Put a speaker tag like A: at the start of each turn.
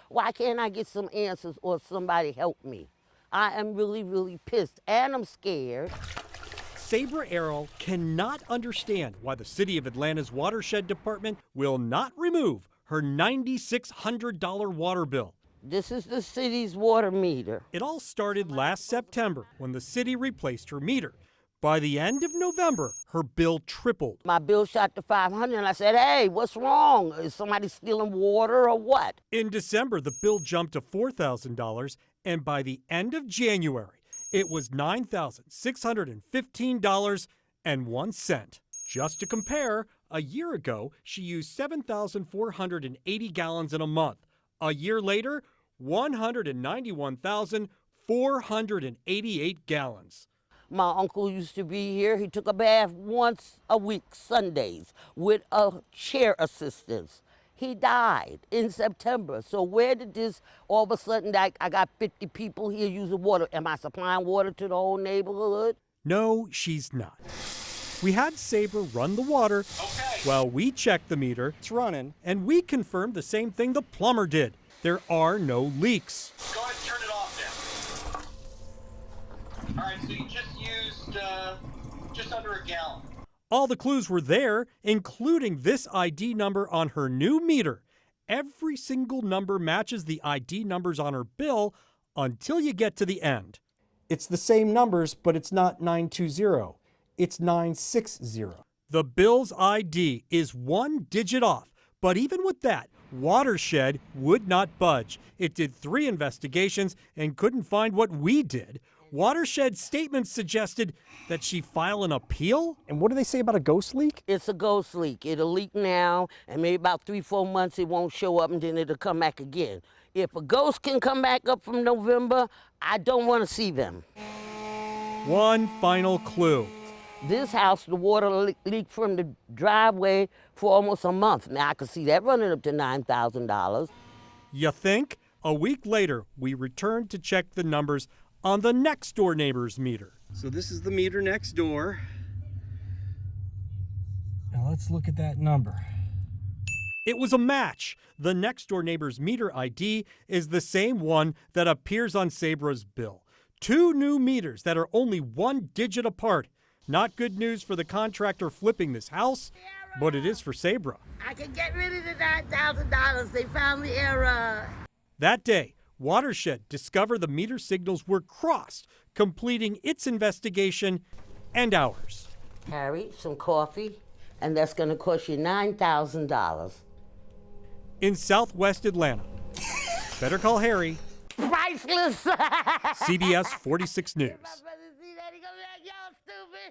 A: Why can't I get some answers or somebody help me? I am really, really pissed, and I'm scared.
B: Sabra Errol cannot understand why the City of Atlanta's Watershed Department will not remove her $9,600 water bill.
A: This is the city's water meter.
B: It all started last September when the city replaced her meter. By the end of November, her bill tripled.
A: My bill shot to $500, and I said, hey, what's wrong? Is somebody stealing water or what?
B: In December, the bill jumped to $4,000, and by the end of January, it was $9,615.01. Just to compare, a year ago, she used 7,480 gallons in a month. A year later, 191,488 gallons.
A: My uncle used to be here. He took a bath once a week, Sundays, with a chair assistance. He died in September. So where did this, all of a sudden, I got 50 people here using water. Am I supplying water to the whole neighborhood?
B: No, she's not. We had Sabra run the water while we checked the meter. It's running. And we confirmed the same thing the plumber did. There are no leaks.
C: Go ahead and turn it off then. All right, so you just used just under a gallon.
B: All the clues were there, including this ID number on her new meter. Every single number matches the ID numbers on her bill until you get to the end.
D: It's the same numbers, but it's not 920. It's 960.
B: The bill's ID is one digit off, but even with that, Watershed would not budge. It did 3 investigations and couldn't find what we did. Watershed's statement suggested that she file an appeal?
D: And what do they say about a ghost leak?
A: It's a ghost leak. It'll leak now, and maybe about 3-4 months it won't show up, and then it'll come back again. If a ghost can come back up from November, I don't want to see them.
B: One final clue.
A: This house, the water leaked from the driveway for almost a month. Now I can see that running up to $9,000.
B: You think? A week later, we returned to check the numbers on the next door neighbor's meter.
D: So this is the meter next door. Now let's look at that number.
B: It was a match. The next door neighbor's meter ID is the same one that appears on Sabra's bill. 2 new meters that are only 1 digit apart. Not good news for the contractor flipping this house, but it is for Sabra.
A: I can get rid of the $9,000. They found the error.
B: That day, Watershed discovered the meter signals were crossed, completing its investigation and ours.
A: Harry, some coffee, and that's going to cost you $9,000.
B: In Southwest Atlanta. Better call Harry.
A: Priceless.
B: CBS 46 News.